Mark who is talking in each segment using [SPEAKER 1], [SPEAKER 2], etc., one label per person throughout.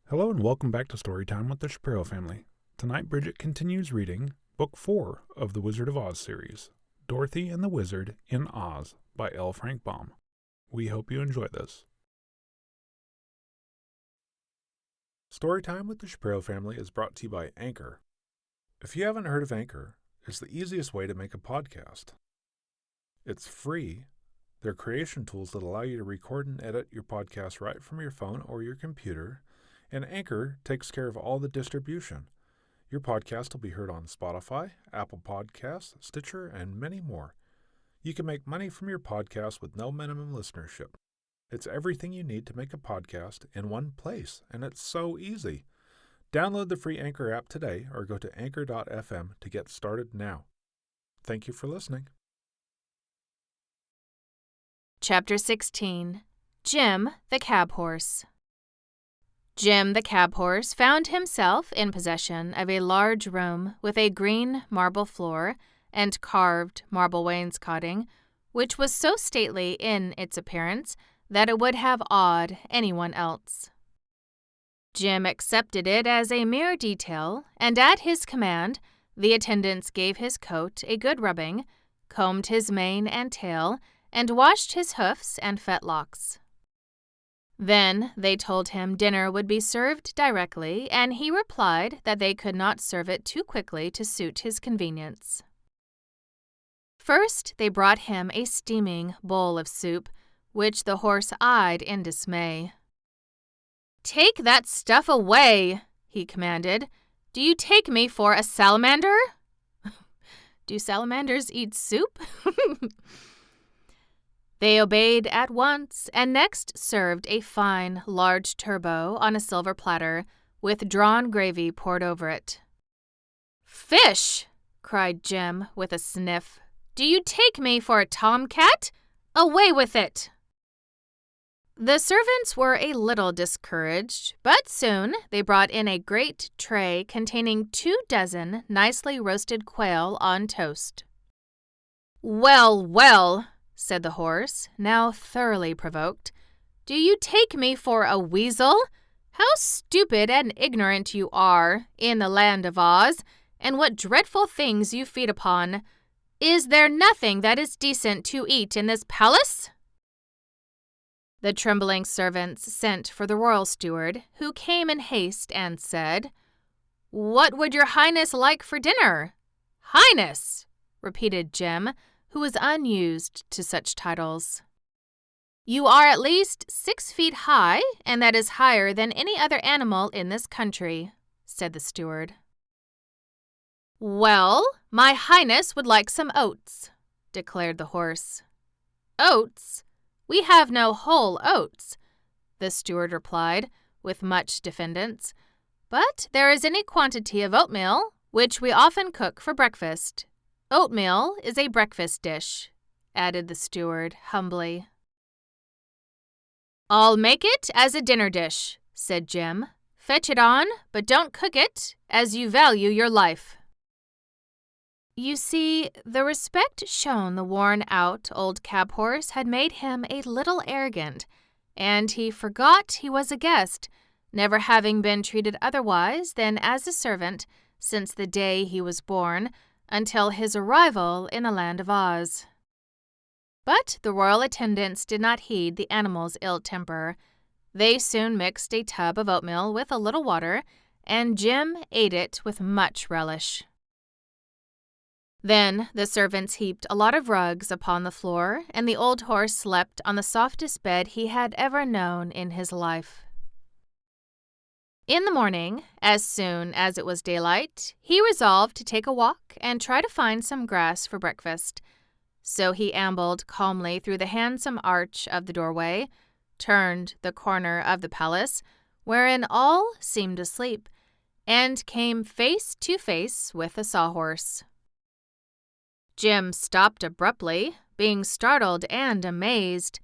[SPEAKER 1] Hello and welcome back to Storytime with the Shapiro family. Tonight Bridget continues reading Book 4 of the Wizard of Oz series, Dorothy and the Wizard in Oz by L. Frank Baum. We hope you enjoy this. Storytime with the Shapiro family is brought to you by Anchor. If you haven't heard of Anchor, it's the easiest way to make a podcast. It's free. They're creation tools that allow you to record and edit your podcast right from your phone or your computer, and Anchor takes care of all the distribution. Your podcast will be heard on Spotify, Apple Podcasts, Stitcher, and many more. You can make money from your podcast with no minimum listenership. It's everything you need to make a podcast in one place, and it's so easy. Download the free Anchor app today or go to anchor.fm to get started now. Thank you for listening.
[SPEAKER 2] Chapter 16. Jim the Cab Horse. Jim the Cab Horse found himself in possession of a large room with a green marble floor and carved marble wainscoting, which was so stately in its appearance that it would have awed anyone else. Jim accepted it as a mere detail, and at his command, the attendants gave his coat a good rubbing, combed his mane and tail, and washed his hoofs and fetlocks. Then they told him dinner would be served directly, and he replied that they could not serve it too quickly to suit his convenience. First, they brought him a steaming bowl of soup, which the horse eyed in dismay. "Take that stuff away," he commanded. "Do you take me for a salamander?" Do salamanders eat soup? They obeyed at once, and next served a fine, large turbot on a silver platter, with drawn gravy poured over it. "Fish!" cried Jim, with a sniff. "Do you take me for a tomcat? Away with it!" The servants were a little discouraged, but soon they brought in a great tray containing 24 nicely roasted quail on toast. "Well, well," said the horse, now thoroughly provoked. "Do you take me for a weasel? How stupid and ignorant you are, in the land of Oz, and what dreadful things you feed upon. Is there nothing that is decent to eat in this palace?" The trembling servants sent for the royal steward, who came in haste and said, "What would your highness like for dinner?" "Highness," repeated Jim, who was unused to such titles. "You are at least 6 feet high, and that is higher than any other animal in this country," said the steward. "Well, my highness would like some oats," declared the horse. "Oats? We have no whole oats," the steward replied, with much diffidence. "But there is any quantity of oatmeal, which we often cook for breakfast. Oatmeal is a breakfast dish," added the steward humbly. "I'll make it as a dinner dish," said Jim. "Fetch it on, but don't cook it, as you value your life." You see, the respect shown the worn-out old cab horse had made him a little arrogant, and he forgot he was a guest, never having been treated otherwise than as a servant since the day he was born, until his arrival in the land of Oz. But the royal attendants did not heed the animal's ill temper. They soon mixed a tub of oatmeal with a little water, and Jim ate it with much relish. Then the servants heaped a lot of rugs upon the floor, and the old horse slept on the softest bed he had ever known in his life. In the morning, as soon as it was daylight, he resolved to take a walk and try to find some grass for breakfast. So he ambled calmly through the handsome arch of the doorway, turned the corner of the palace, wherein all seemed asleep, and came face to face with a sawhorse. Jim stopped abruptly, being startled and amazed.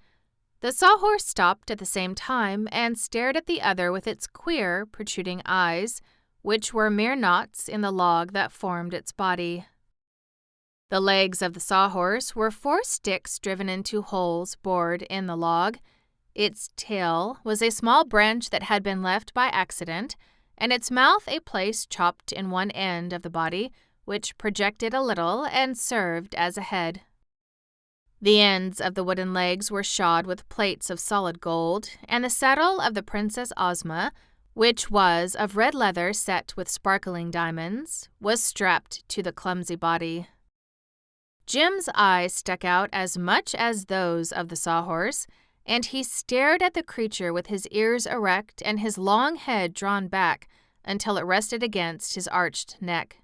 [SPEAKER 2] The sawhorse stopped at the same time and stared at the other with its queer, protruding eyes, which were mere knots in the log that formed its body. The legs of the sawhorse were 4 sticks driven into holes bored in the log, Its tail was a small branch that had been left by accident, and its mouth a place chopped in one end of the body, which projected a little and served as a head. The ends of the wooden legs were shod with plates of solid gold, and the saddle of the Princess Ozma, which was of red leather set with sparkling diamonds, was strapped to the clumsy body. Jim's eyes stuck out as much as those of the sawhorse, and he stared at the creature with his ears erect and his long head drawn back until it rested against his arched neck.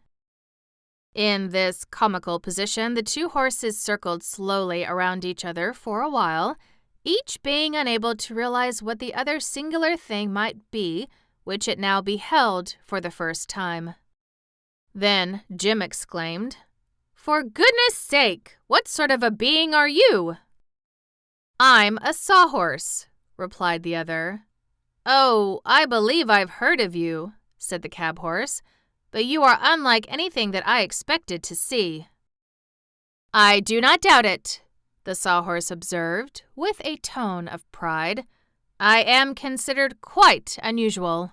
[SPEAKER 2] In this comical position, the two horses circled slowly around each other for a while, each being unable to realize what the other singular thing might be, which it now beheld for the first time. Then Jim exclaimed, "For goodness sake, what sort of a being are you?" "I'm a sawhorse," replied the other. "Oh, I believe I've heard of you," said the cab horse, "but you are unlike anything that I expected to see." "I do not doubt it," the sawhorse observed, with a tone of pride. "I am considered quite unusual."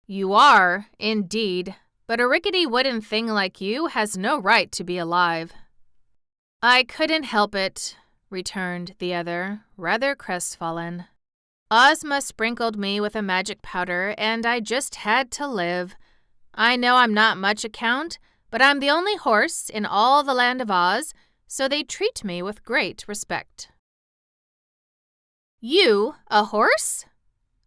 [SPEAKER 2] "You are, indeed, but a rickety wooden thing like you has no right to be alive." "I couldn't help it," returned the other, rather crestfallen. "Ozma sprinkled me with a magic powder, and I just had to live. I know I'm not much account, but I'm the only horse in all the land of Oz, so they treat me with great respect." "You, a horse?"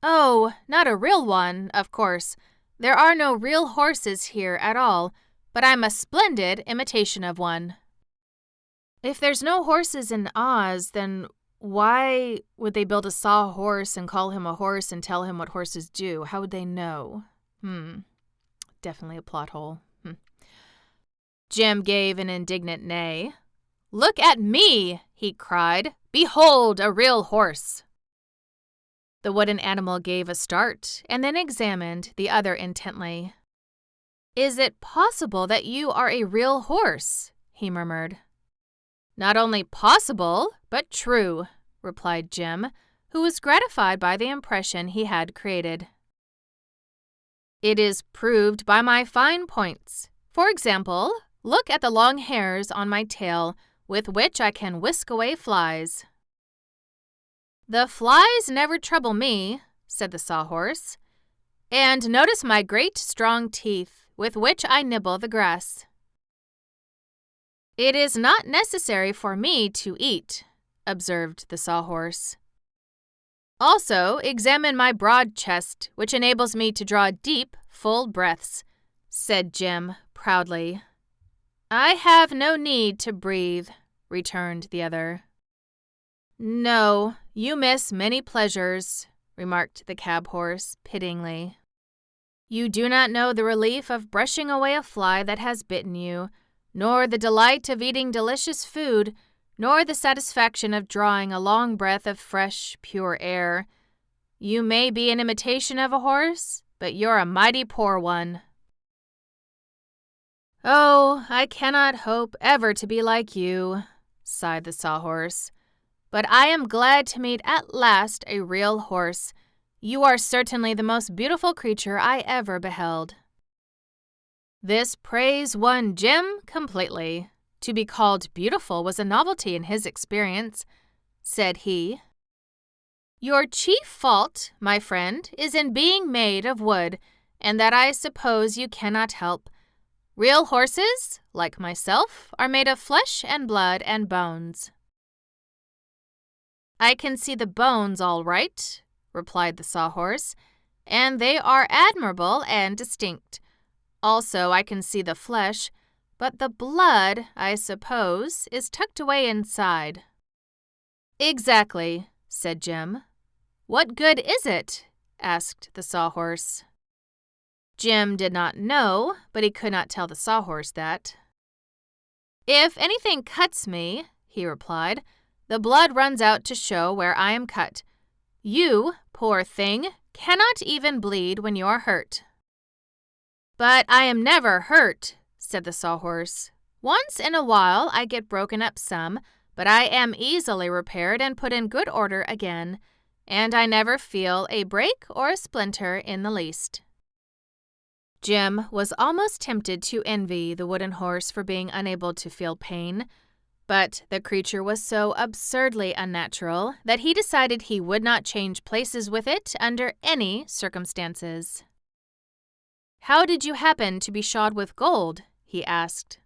[SPEAKER 2] "Oh, not a real one, of course. There are no real horses here at all, but I'm a splendid imitation of one." "If there's no horses in Oz, then why would they build a sawhorse and call him a horse and tell him what horses do? How would they know?" Definitely a plot hole. Jim gave an indignant neigh. "Look at me!" he cried. "Behold a real horse!" The wooden animal gave a start and then examined the other intently. "Is it possible that you are a real horse?" he murmured. "Not only possible, but true," replied Jim, who was gratified by the impression he had created. "It is proved by my fine points. For example, look at the long hairs on my tail, with which I can whisk away flies." "The flies never trouble me," said the sawhorse. "And notice my great strong teeth, with which I nibble the grass." "It is not necessary for me to eat," observed the sawhorse. "Also, examine my broad chest, which enables me to draw deep, full breaths," said Jim proudly. "I have no need to breathe," returned the other. "No, you miss many pleasures," remarked the cab horse pityingly. "You do not know the relief of brushing away a fly that has bitten you, nor the delight of eating delicious food, nor the satisfaction of drawing a long breath of fresh, pure air. You may be an imitation of a horse, but you're a mighty poor one." "Oh, I cannot hope ever to be like you," sighed the sawhorse. "But I am glad to meet at last a real horse. You are certainly the most beautiful creature I ever beheld." This praise won Jim completely. To be called beautiful was a novelty in his experience. Said he, "Your chief fault, my friend, is in being made of wood, and that I suppose you cannot help. Real horses, like myself, are made of flesh and blood and bones." "I can see the bones all right," replied the sawhorse, "and they are admirable and distinct. Also, I can see the flesh, but the blood, I suppose, is tucked away inside." "Exactly," said Jim. "What good is it?" asked the sawhorse. Jim did not know, but he could not tell the sawhorse that. "If anything cuts me," he replied, "the blood runs out to show where I am cut. You, poor thing, cannot even bleed when you are hurt." "But I am never hurt," said the sawhorse. "Once in a while I get broken up some, but I am easily repaired and put in good order again, and I never feel a break or a splinter in the least." Jim was almost tempted to envy the wooden horse for being unable to feel pain, but the creature was so absurdly unnatural that he decided he would not change places with it under any circumstances. "How did you happen to be shod with gold?" he asked.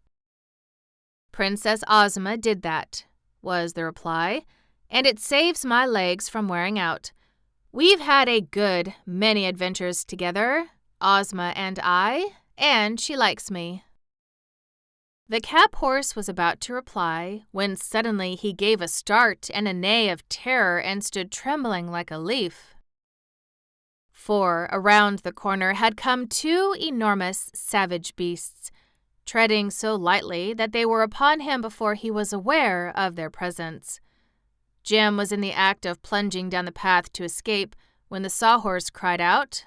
[SPEAKER 2] "Princess Ozma did that," was the reply, "and it saves my legs from wearing out. We've had a good many adventures together, Ozma and I, and she likes me." The cab horse was about to reply when suddenly he gave a start and a neigh of terror and stood trembling like a leaf. For around the corner had come two enormous savage beasts, treading so lightly that they were upon him before he was aware of their presence. Jim was in the act of plunging down the path to escape when the sawhorse cried out,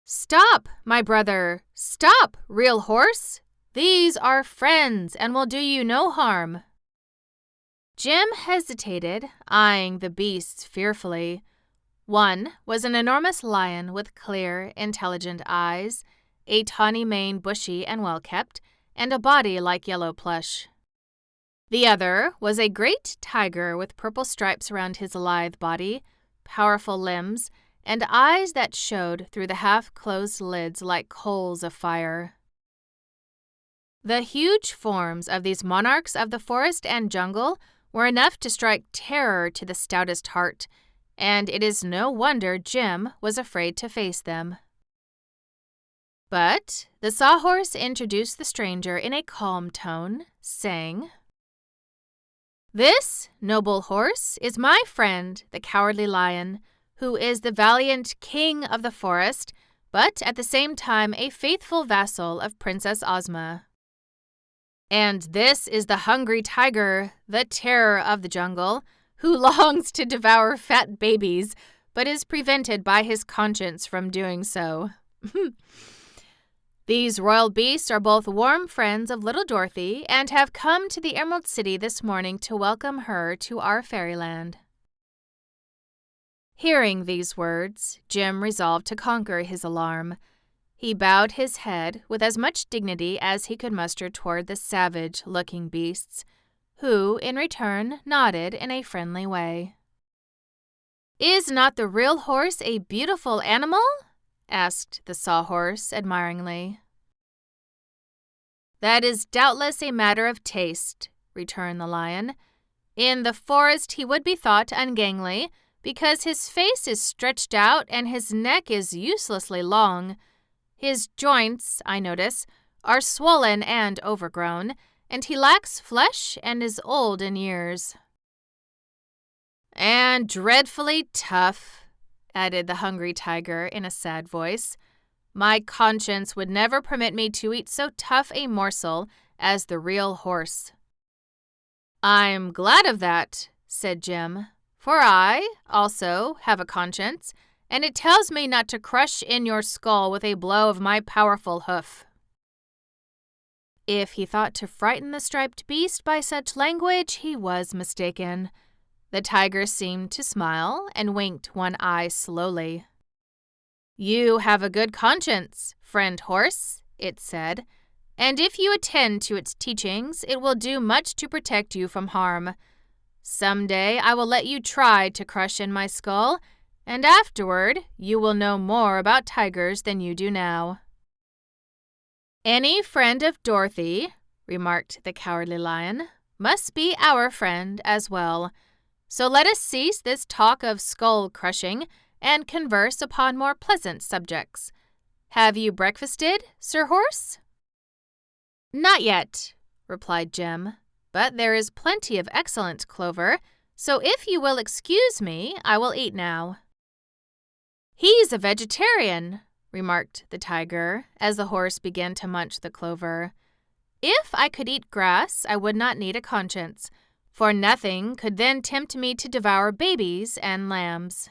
[SPEAKER 2] "Stop, my brother! Stop, real horse! These are friends and will do you no harm." Jim hesitated, eyeing the beasts fearfully. One was an enormous lion with clear, intelligent eyes, a tawny mane bushy and well-kept, and a body like yellow plush. The other was a great tiger with purple stripes around his lithe body, powerful limbs, and eyes that showed through the half-closed lids like coals of fire. The huge forms of these monarchs of the forest and jungle were enough to strike terror to the stoutest heart, and it is no wonder Jim was afraid to face them. But the sawhorse introduced the stranger in a calm tone, saying, "This, noble horse, is my friend, the Cowardly Lion, who is the valiant king of the forest, but at the same time a faithful vassal of Princess Ozma. And this is the Hungry Tiger, the terror of the jungle, who longs to devour fat babies, but is prevented by his conscience from doing so." These royal beasts are both warm friends of little Dorothy and have come to the Emerald City this morning to welcome her to our fairyland. Hearing these words, Jim resolved to conquer his alarm. He bowed his head with as much dignity as he could muster toward the savage-looking beasts, who, in return, nodded in a friendly way. "Is not the real horse a beautiful animal?" asked the sawhorse admiringly. "That is doubtless a matter of taste," returned the lion. "In the forest he would be thought ungainly, because his face is stretched out and his neck is uselessly long. His joints, I notice, are swollen and overgrown, and he lacks flesh and is old in years." "And dreadfully tough," added the Hungry Tiger in a sad voice. "My conscience would never permit me to eat so tough a morsel as the real horse." "I'm glad of that," said Jim, "for I, also, have a conscience, and it tells me not to crush in your skull with a blow of my powerful hoof." If he thought to frighten the striped beast by such language, he was mistaken. The tiger seemed to smile and winked one eye slowly. "You have a good conscience, friend horse," it said, "and if you attend to its teachings, it will do much to protect you from harm. Some day I will let you try to crush in my skull, and afterward you will know more about tigers than you do now." "Any friend of Dorothy," remarked the Cowardly Lion, "must be our friend as well. So let us cease this talk of skull-crushing and converse upon more pleasant subjects. Have you breakfasted, Sir Horse?" "Not yet," replied Jim, "but there is plenty of excellent clover, so if you will excuse me, I will eat now." "He's a vegetarian," remarked the tiger, as the horse began to munch the clover. "If I could eat grass, I would not need a conscience, for nothing could then tempt me to devour babies and lambs."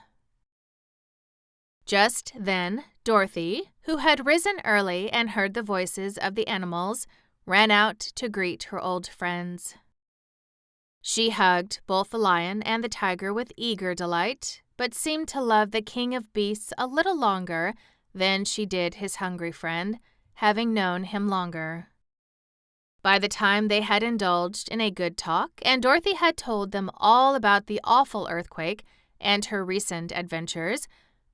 [SPEAKER 2] Just then, Dorothy, who had risen early and heard the voices of the animals, ran out to greet her old friends. She hugged both the lion and the tiger with eager delight, but seemed to love the king of beasts a little longer than she did his hungry friend, having known him longer. By the time they had indulged in a good talk, and Dorothy had told them all about the awful earthquake and her recent adventures,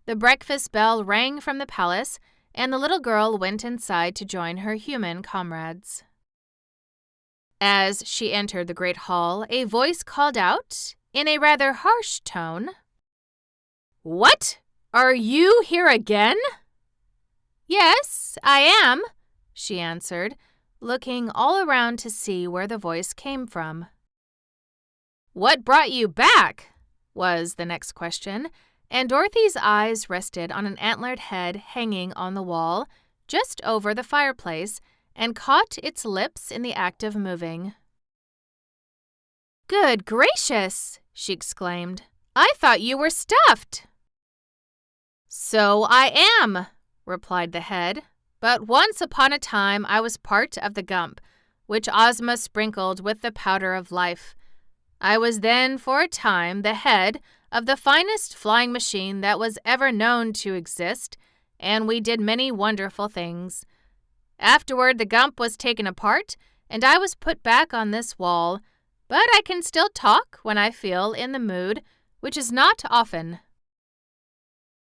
[SPEAKER 2] the breakfast bell rang from the palace, and the little girl went inside to join her human comrades. As she entered the great hall, a voice called out, in a rather harsh tone, "What? Are you here again?" "Yes, I am," she answered, looking all around to see where the voice came from. "What brought you back?" was the next question, and Dorothy's eyes rested on an antlered head hanging on the wall just over the fireplace and caught its lips in the act of moving. "Good gracious!" she exclaimed. "I thought you were stuffed." "So I am," replied the head, "but once upon a time I was part of the gump, which Ozma sprinkled with the powder of life. I was then for a time the head of the finest flying machine that was ever known to exist, and we did many wonderful things. Afterward, the gump was taken apart, and I was put back on this wall, but I can still talk when I feel in the mood, which is not often."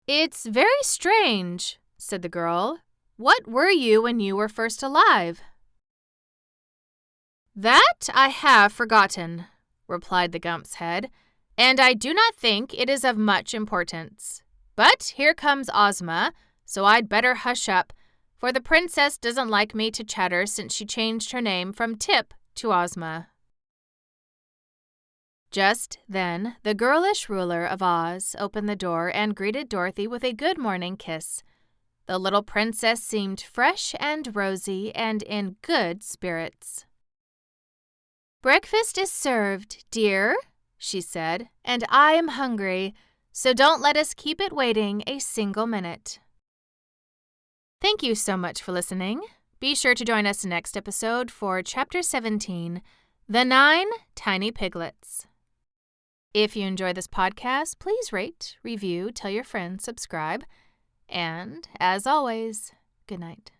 [SPEAKER 2] "It's very strange," said the girl. "What were you when you were first alive?" "That I have forgotten," replied the gump's head, "and I do not think it is of much importance. But here comes Ozma, so I'd better hush up, for the princess doesn't like me to chatter since she changed her name from Tip to Ozma." Just then, the girlish ruler of Oz opened the door and greeted Dorothy with a good morning kiss. The little princess seemed fresh and rosy and in good spirits. "Breakfast is served, dear," she said, "and I am hungry, so don't let us keep it waiting a single minute." Thank you so much for listening. Be sure to join us next episode for Chapter 17, The 9 Tiny Piglets. If you enjoy this podcast, please rate, review, tell your friends, subscribe, and, as always, good night.